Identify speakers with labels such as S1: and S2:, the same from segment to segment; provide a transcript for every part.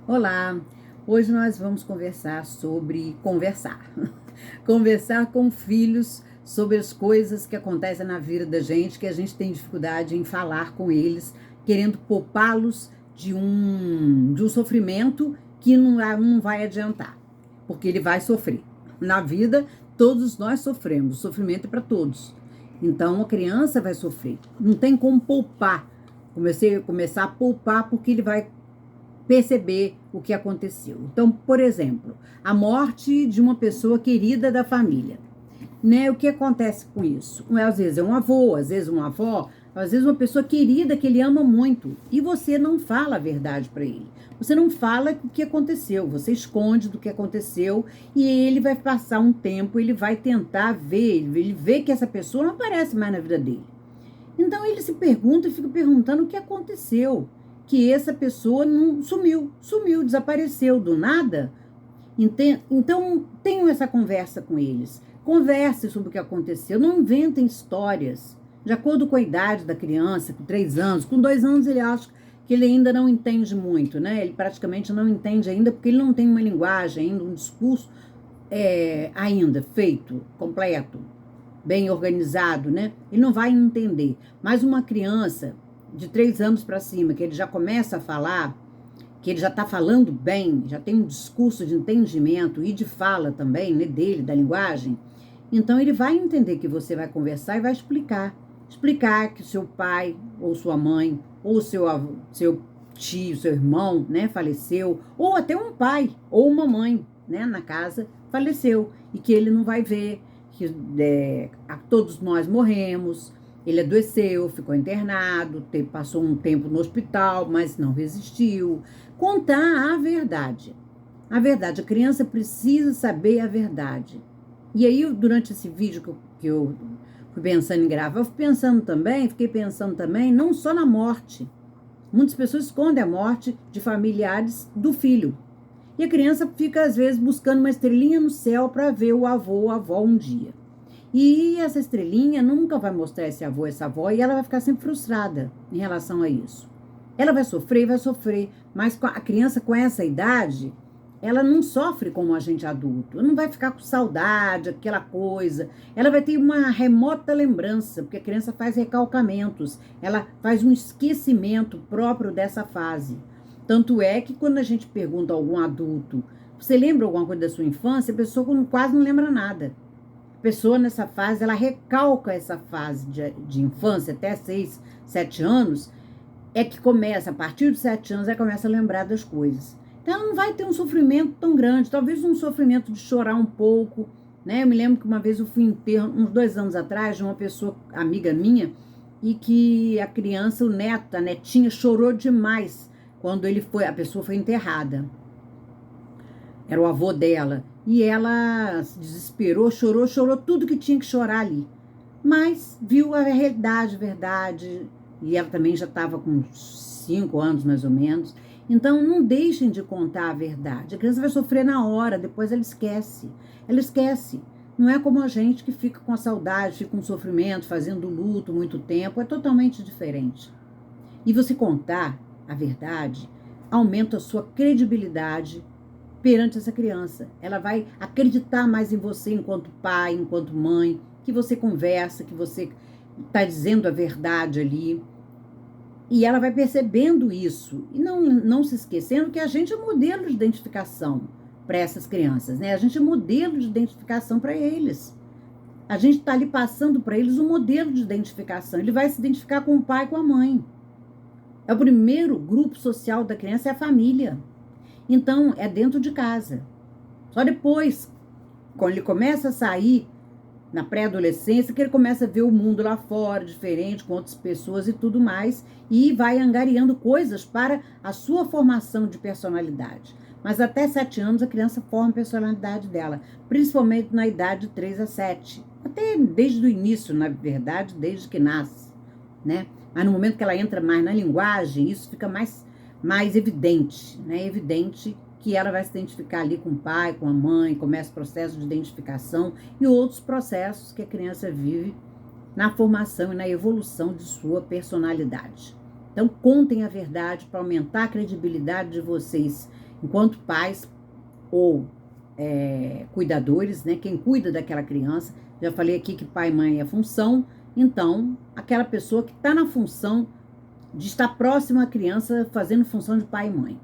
S1: Olá, hoje nós vamos conversar sobre conversar. Conversar com filhos sobre as coisas que acontecem na vida da gente, que a gente tem dificuldade em falar com eles, querendo poupá-los de um sofrimento que não vai adiantar, porque ele vai sofrer. Na vida, todos nós sofremos, o sofrimento é para todos. Então, a criança vai sofrer. Não tem como poupar. Começar a poupar porque ele vai perceber o que aconteceu. Então, por exemplo, a morte de uma pessoa querida da família. Né? O que acontece com isso? Às vezes é um avô, às vezes uma avó, às vezes uma pessoa querida que ele ama muito e você não fala a verdade para ele. Você não fala o que aconteceu, você esconde do que aconteceu e ele vai passar um tempo, ele vai tentar ver, ele vê que essa pessoa não aparece mais na vida dele. Então ele se pergunta e fica perguntando o que aconteceu, que essa pessoa não sumiu, desapareceu do nada. Então tenham essa conversa com eles. Converse sobre o que aconteceu, não inventem histórias. De acordo com a idade da criança, com 3 anos, com 2 anos ele acha que ele ainda não entende muito, né? Ele praticamente não entende ainda, porque ele não tem uma linguagem ainda, um discurso ainda feito, completo, bem organizado, né? Ele não vai entender. Mas uma criança de 3 anos para cima, que ele já começa a falar, que ele já está falando bem, já tem um discurso de entendimento e de fala também, né, dele, da linguagem, então ele vai entender que você vai conversar e vai explicar. Explicar que o seu pai, ou sua mãe, ou seu tio, seu irmão, né, faleceu, ou até um pai, ou uma mãe, né, na casa, faleceu, e que ele não vai ver, que todos nós morremos, ele adoeceu, ficou internado, passou um tempo no hospital, mas não resistiu. Contar a verdade. A verdade, a criança precisa saber a verdade. E aí, durante esse vídeo que eu fui pensando em gravar, fiquei pensando também, não só na morte. Muitas pessoas escondem a morte de familiares do filho. E a criança fica, às vezes, buscando uma estrelinha no céu para ver o avô ou a avó um dia. E essa estrelinha nunca vai mostrar esse avô, essa avó, e ela vai ficar sempre frustrada em relação a isso. Ela vai sofrer, mas a criança com essa idade, ela não sofre como a gente adulto. Ela não vai ficar com saudade, aquela coisa. Ela vai ter uma remota lembrança, porque a criança faz recalcamentos, ela faz um esquecimento próprio dessa fase. Tanto é que quando a gente pergunta a algum adulto, você lembra alguma coisa da sua infância? A pessoa quase não lembra nada. A pessoa nessa fase, ela recalca essa fase de infância até 6, 7 anos, é que começa, a partir de 7 anos, ela começa a lembrar das coisas. Então, ela não vai ter um sofrimento tão grande, talvez um sofrimento de chorar um pouco, né? Eu me lembro que uma vez eu fui em enterro, uns 2 anos atrás, de uma pessoa, amiga minha, e que a criança, o neto, a netinha, chorou demais quando a pessoa foi enterrada. Era o avô dela. E ela se desesperou, chorou tudo que tinha que chorar ali. Mas viu a realidade, verdade. E ela também já estava com 5 anos, mais ou menos. Então, não deixem de contar a verdade. A criança vai sofrer na hora, depois ela esquece. Ela esquece. Não é como a gente que fica com a saudade, fica com sofrimento, fazendo luto muito tempo. É totalmente diferente. E você contar a verdade aumenta a sua credibilidade perante essa criança. Ela vai acreditar mais em você enquanto pai, enquanto mãe, que você conversa, que você está dizendo a verdade ali. E ela vai percebendo isso. E não se esquecendo que a gente é modelo de identificação para essas crianças, né? A gente é modelo de identificação para eles. A gente está ali passando para eles um modelo de identificação. Ele vai se identificar com o pai e com a mãe. É o primeiro grupo social da criança, é a família. Então, é dentro de casa. Só depois, quando ele começa a sair na pré-adolescência, que ele começa a ver o mundo lá fora, diferente, com outras pessoas e tudo mais, e vai angariando coisas para a sua formação de personalidade. Mas até 7 anos a criança forma a personalidade dela, principalmente na idade de 3 a 7. Até desde o início, na verdade, desde que nasce, né? Mas no momento que ela entra mais na linguagem, isso fica mais evidente, né? Evidente que ela vai se identificar ali com o pai, com a mãe, começa o processo de identificação e outros processos que a criança vive na formação e na evolução de sua personalidade. Então, contem a verdade para aumentar a credibilidade de vocês Enquanto pais ou cuidadores, né, quem cuida daquela criança, já falei aqui que pai e mãe é função, então aquela pessoa que está na função de estar próxima à criança, fazendo função de pai e mãe.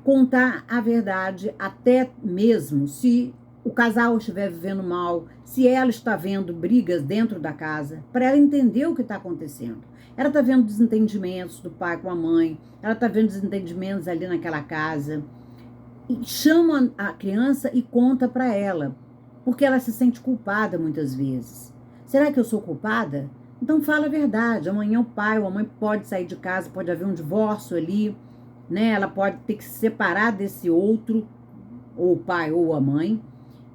S1: Contar a verdade, até mesmo se o casal estiver vivendo mal, se ela está vendo brigas dentro da casa, para ela entender o que está acontecendo. Ela está vendo desentendimentos do pai com a mãe, ela está vendo desentendimentos ali naquela casa, e chama a criança e conta para ela, porque ela se sente culpada muitas vezes. Será que eu sou culpada? Então fala a verdade. Amanhã o pai ou a mãe pode sair de casa, pode haver um divórcio ali, né? Ela pode ter que se separar desse outro, ou o pai ou a mãe,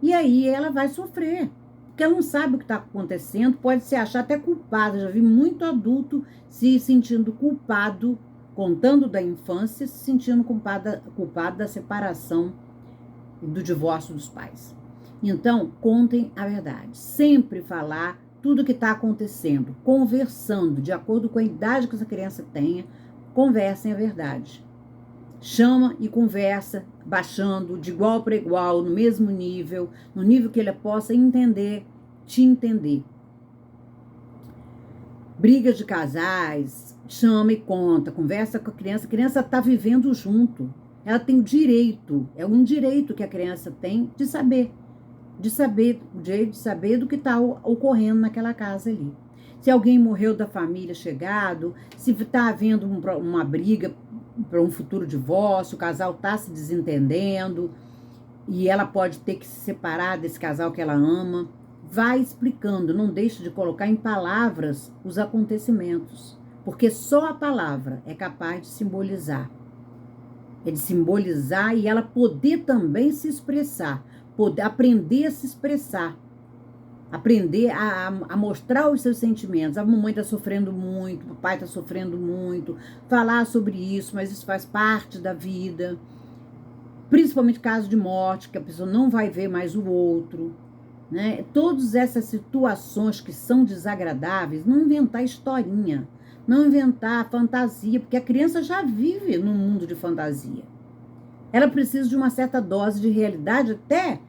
S1: e aí ela vai sofrer, porque ela não sabe o que está acontecendo, pode se achar até culpada. Já vi muito adulto se sentindo culpado, contando da infância, se sentindo culpado da separação e do divórcio dos pais. Então, contem a verdade. Sempre falar tudo o que está acontecendo, conversando, de acordo com a idade que essa criança tenha, conversem a verdade. Chama e conversa, baixando de igual para igual, no mesmo nível, no nível que ele possa entender, te entender. Brigas de casais, chama e conta, conversa com a criança está vivendo junto. Ela tem o direito, é um direito que a criança tem de saber, o direito de saber do que está ocorrendo naquela casa ali. Se alguém morreu da família chegado, se está havendo uma briga para um futuro divórcio, o casal está se desentendendo e ela pode ter que se separar desse casal que ela ama, vai explicando, não deixe de colocar em palavras os acontecimentos, porque só a palavra é capaz de simbolizar. É de simbolizar e ela poder também se expressar, poder aprender a se expressar, aprender a mostrar os seus sentimentos. A mamãe está sofrendo muito, o papai está sofrendo muito, falar sobre isso, mas isso faz parte da vida, principalmente caso de morte, que a pessoa não vai ver mais o outro, né? Todas essas situações que são desagradáveis, não inventar historinha, não inventar fantasia, porque a criança já vive num mundo de fantasia. Ela precisa de uma certa dose de realidade, até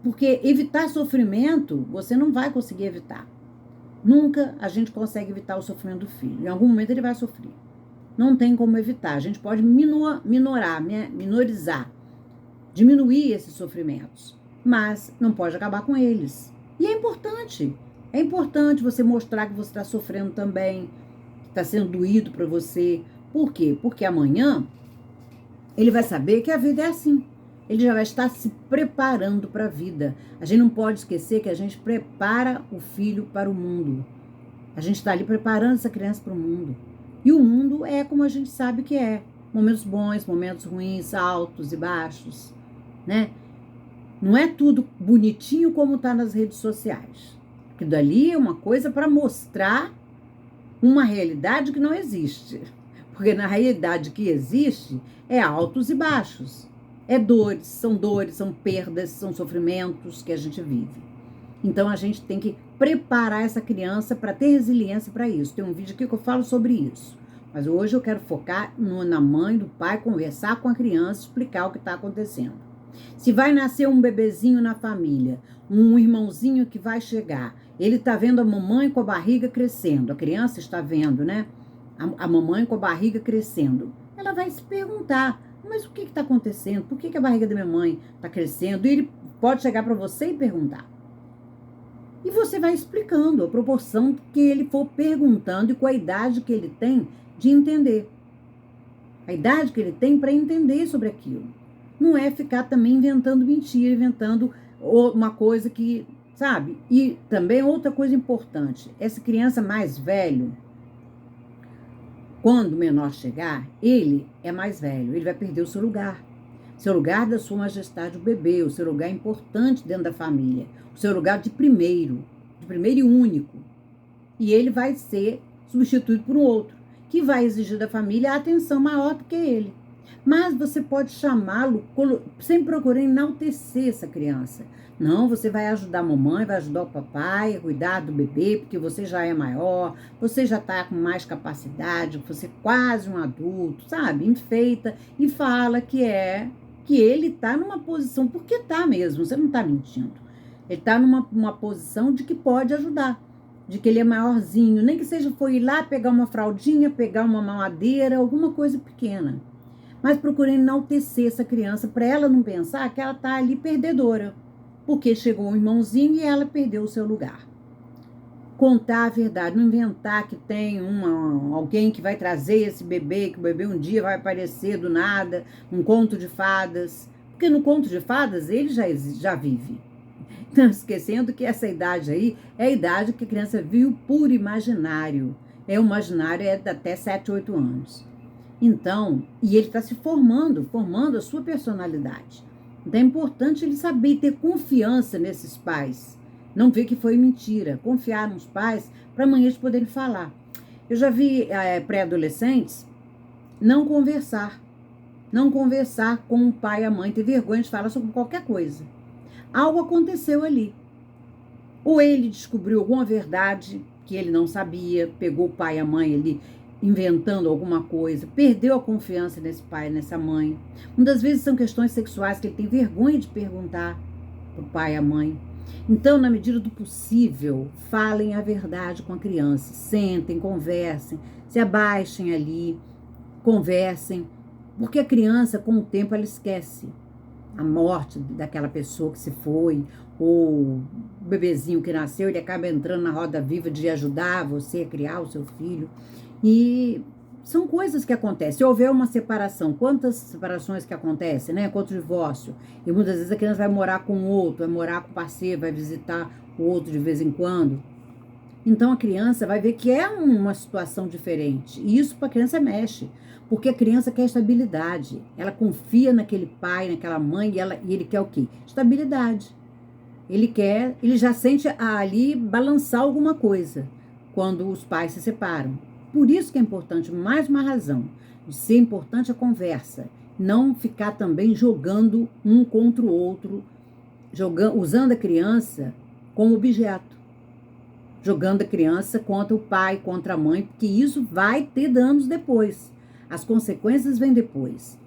S1: porque evitar sofrimento, você não vai conseguir evitar. Nunca a gente consegue evitar o sofrimento do filho. Em algum momento ele vai sofrer. Não tem como evitar. A gente pode minorizar, diminuir esses sofrimentos, mas não pode acabar com eles. E é importante você mostrar que você está sofrendo também, que está sendo doído para você. Por quê? Porque amanhã ele vai saber que a vida é assim. Ele já vai estar se preparando para a vida. A gente não pode esquecer que a gente prepara o filho para o mundo. A gente está ali preparando essa criança para o mundo. E o mundo é como a gente sabe que é. Momentos bons, momentos ruins, altos e baixos, né? Não é tudo bonitinho como está nas redes sociais. Porque dali é uma coisa para mostrar uma realidade que não existe. Porque na realidade que existe é altos e baixos. É dores, são perdas, são sofrimentos que a gente vive. Então a gente tem que preparar essa criança para ter resiliência para isso. Tem um vídeo aqui que eu falo sobre isso. Mas hoje eu quero focar na mãe, do pai, conversar com a criança, explicar o que está acontecendo. Se vai nascer um bebezinho na família, um irmãozinho que vai chegar, ele está vendo a mamãe com a barriga crescendo, a criança está vendo, né? A mamãe com a barriga crescendo. Ela vai se perguntar, mas o que está acontecendo? Por que a barriga da minha mãe está crescendo? E ele pode chegar para você e perguntar. E você vai explicando a proporção que ele for perguntando e com a idade que ele tem de entender. A idade que ele tem para entender sobre aquilo. Não é ficar também inventando mentira, inventando uma coisa que, sabe? E também outra coisa importante, essa criança mais velho, quando o menor chegar, ele é mais velho, ele vai perder o seu lugar. Seu lugar da sua majestade, o bebê, o seu lugar importante dentro da família, o seu lugar de primeiro e único. E ele vai ser substituído por um outro, que vai exigir da família a atenção maior do que ele. Mas você pode chamá-lo, sempre procurando enaltecer essa criança. Não, você vai ajudar a mamãe, vai ajudar o papai a cuidar do bebê, porque você já é maior, você já está com mais capacidade, você é quase um adulto, sabe? Enfeita e fala que ele está numa posição, porque está mesmo, você não está mentindo. Ele está numa posição de que pode ajudar, de que ele é maiorzinho, nem que seja foi ir lá pegar uma fraldinha, pegar uma mamadeira, alguma coisa pequena. Mas procurei enaltecer essa criança para ela não pensar que ela está ali perdedora, porque chegou um irmãozinho e ela perdeu o seu lugar. Contar a verdade, não inventar que tem alguém que vai trazer esse bebê, que o bebê um dia vai aparecer do nada, um conto de fadas, porque no conto de fadas ele já vive. Não esquecendo que essa idade aí é a idade que a criança viu por imaginário. O imaginário é de até 7, 8 anos. Então, e ele está se formando a sua personalidade. Então é importante ele saber ter confiança nesses pais. Não ver que foi mentira. Confiar nos pais para amanhã eles poderem falar. Eu já vi pré-adolescentes não conversar com o pai e a mãe, ter vergonha de falar sobre qualquer coisa. Algo aconteceu ali. Ou ele descobriu alguma verdade que ele não sabia, pegou o pai e a mãe ali inventando alguma coisa, perdeu a confiança nesse pai, nessa mãe. Muitas vezes são questões sexuais que ele tem vergonha de perguntar para o pai e a mãe. Então, na medida do possível, falem a verdade com a criança. Sentem, conversem, se abaixem ali, conversem. Porque a criança, com o tempo, ela esquece a morte daquela pessoa que se foi, ou o bebezinho que nasceu, ele acaba entrando na roda viva de ajudar você a criar o seu filho. E são coisas que acontecem. Se houver uma separação, quantas separações que acontecem, né? Quanto divórcio. E muitas vezes a criança vai morar com o outro, vai morar com o parceiro, vai visitar o outro de vez em quando. Então a criança vai ver que é uma situação diferente. E isso para a criança mexe. Porque a criança quer estabilidade. Ela confia naquele pai, naquela mãe, e ele quer o quê? Estabilidade. Ele já sente ali balançar alguma coisa quando os pais se separam. Por isso que é importante, mais uma razão, de ser importante a conversa. Não ficar também jogando um contra o outro, usando a criança como objeto. Jogando a criança contra o pai, contra a mãe, porque isso vai ter danos depois. As consequências vêm depois.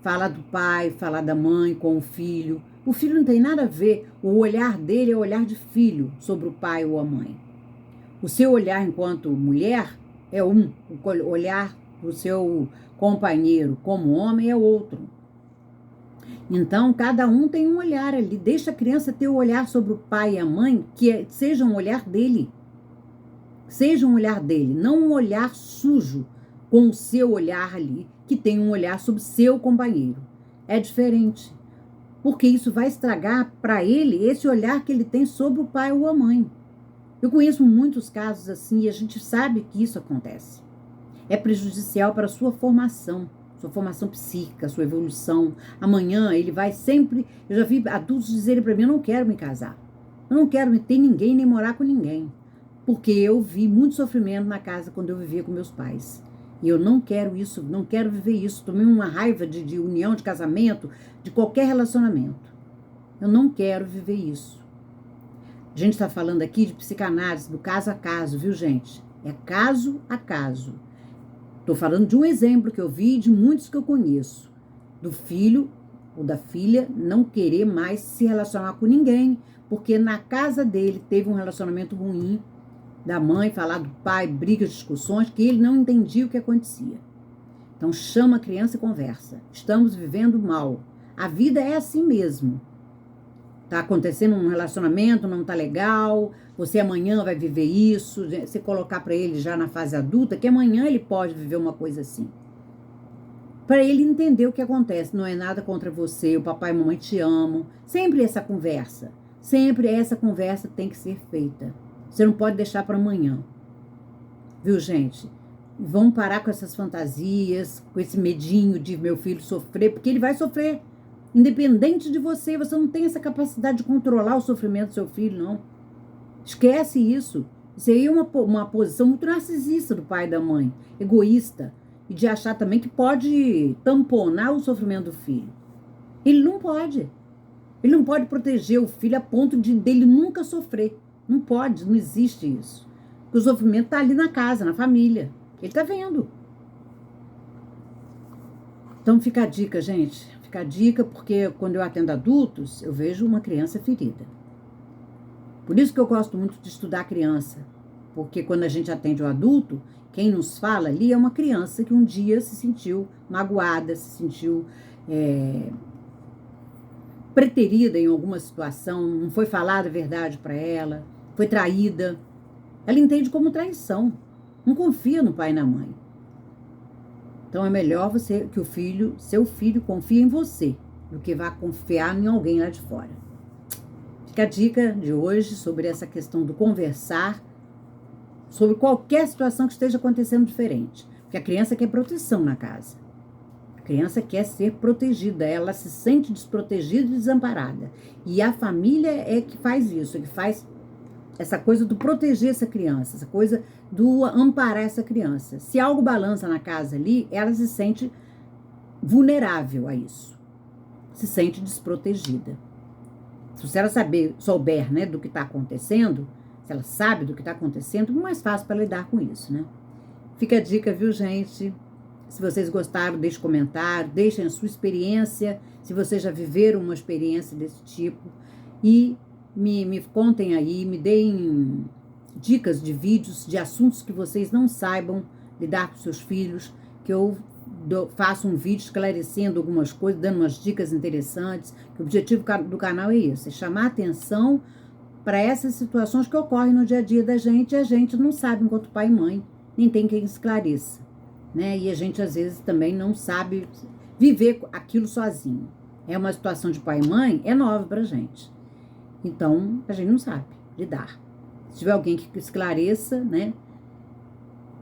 S1: Falar do pai, falar da mãe com o filho. O filho não tem nada a ver. O olhar dele é o olhar de filho sobre o pai ou a mãe. O seu olhar enquanto mulher é um. O olhar do seu companheiro como homem é outro. Então, cada um tem um olhar ali. Deixa a criança ter o olhar sobre o pai e a mãe, que seja um olhar dele. Seja um olhar dele, não um olhar sujo com o seu olhar ali, que tem um olhar sobre seu companheiro. É diferente. Porque isso vai estragar para ele esse olhar que ele tem sobre o pai ou a mãe. Eu conheço muitos casos assim e a gente sabe que isso acontece. É prejudicial para a sua formação psíquica, sua evolução. Amanhã ele vai sempre... Eu já vi adultos dizerem para mim, eu não quero me casar. Eu não quero ter ninguém, nem morar com ninguém. Porque eu vi muito sofrimento na casa quando eu vivia com meus pais. E eu não quero isso, não quero viver isso. Tomei uma raiva de união, de casamento, de qualquer relacionamento. Eu não quero viver isso. A gente está falando aqui de psicanálise, do caso a caso, viu, gente? É caso a caso. Estou falando de um exemplo que eu vi e de muitos que eu conheço. Do filho ou da filha não querer mais se relacionar com ninguém, porque na casa dele teve um relacionamento ruim, da mãe, falar do pai, brigas, discussões, que ele não entendia o que acontecia. Então chama a criança e conversa. Estamos vivendo mal. A vida é assim mesmo. Tá acontecendo um relacionamento, não tá legal, você amanhã vai viver isso, você colocar para ele já na fase adulta, que amanhã ele pode viver uma coisa assim. Para ele entender o que acontece, não é nada contra você, o papai e a mamãe te amam. Sempre essa conversa tem que ser feita. Você não pode deixar para amanhã. Viu, gente? Vamos parar com essas fantasias, com esse medinho de meu filho sofrer, porque ele vai sofrer. Independente de você, você não tem essa capacidade de controlar o sofrimento do seu filho, não. Esquece isso. Isso aí é uma posição muito narcisista do pai e da mãe. Egoísta. e de achar também que pode tamponar o sofrimento do filho. Ele não pode. Ele não pode proteger o filho a ponto de dele nunca sofrer. Não pode, não existe isso. Porque o sofrimento está ali na casa, na família. Ele está vendo. Então fica a dica, gente. Fica a dica porque quando eu atendo adultos, eu vejo uma criança ferida. Por isso que eu gosto muito de estudar criança. Porque quando a gente atende o adulto, quem nos fala ali é uma criança que um dia se sentiu magoada, se sentiu preterida em alguma situação, não foi falada a verdade para ela, foi traída. Ela entende como traição. Não confia no pai e na mãe. Então é melhor você que seu filho confie em você, do que vá confiar em alguém lá de fora. Fica a dica de hoje sobre essa questão do conversar, sobre qualquer situação que esteja acontecendo diferente. Porque a criança quer proteção na casa. A criança quer ser protegida, ela se sente desprotegida e desamparada. E a família é que faz isso, que faz essa coisa do proteger essa criança, essa coisa do amparar essa criança. Se algo balança na casa ali, ela se sente vulnerável a isso. Se sente desprotegida. Se ela souber, né, do que está acontecendo, se ela sabe do que está acontecendo, é mais fácil para lidar com isso, né? Fica a dica, viu, gente? Se vocês gostaram, deixem comentário, deixem a sua experiência, se vocês já viveram uma experiência desse tipo. E me contem aí, me deem dicas de vídeos, de assuntos que vocês não saibam lidar com seus filhos, que eu faço um vídeo esclarecendo algumas coisas, dando umas dicas interessantes. Que o objetivo do canal é isso, é chamar atenção para essas situações que ocorrem no dia a dia da gente, e a gente não sabe enquanto pai e mãe, nem tem quem esclareça, né? E a gente às vezes também não sabe viver aquilo sozinho. É uma situação de pai e mãe, é nova pra gente. Então, a gente não sabe lidar. Se tiver alguém que esclareça, né?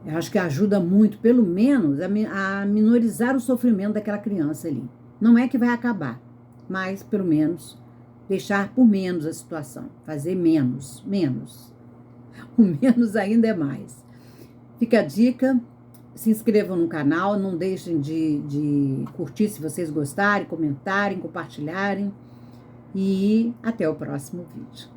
S1: Eu acho que ajuda muito, pelo menos, a minorizar o sofrimento daquela criança ali. Não é que vai acabar, mas, pelo menos, deixar por menos a situação. Fazer menos. O menos ainda é mais. Fica a dica. Se inscrevam no canal. Não deixem de curtir se vocês gostarem, comentarem, compartilharem. E até o próximo vídeo.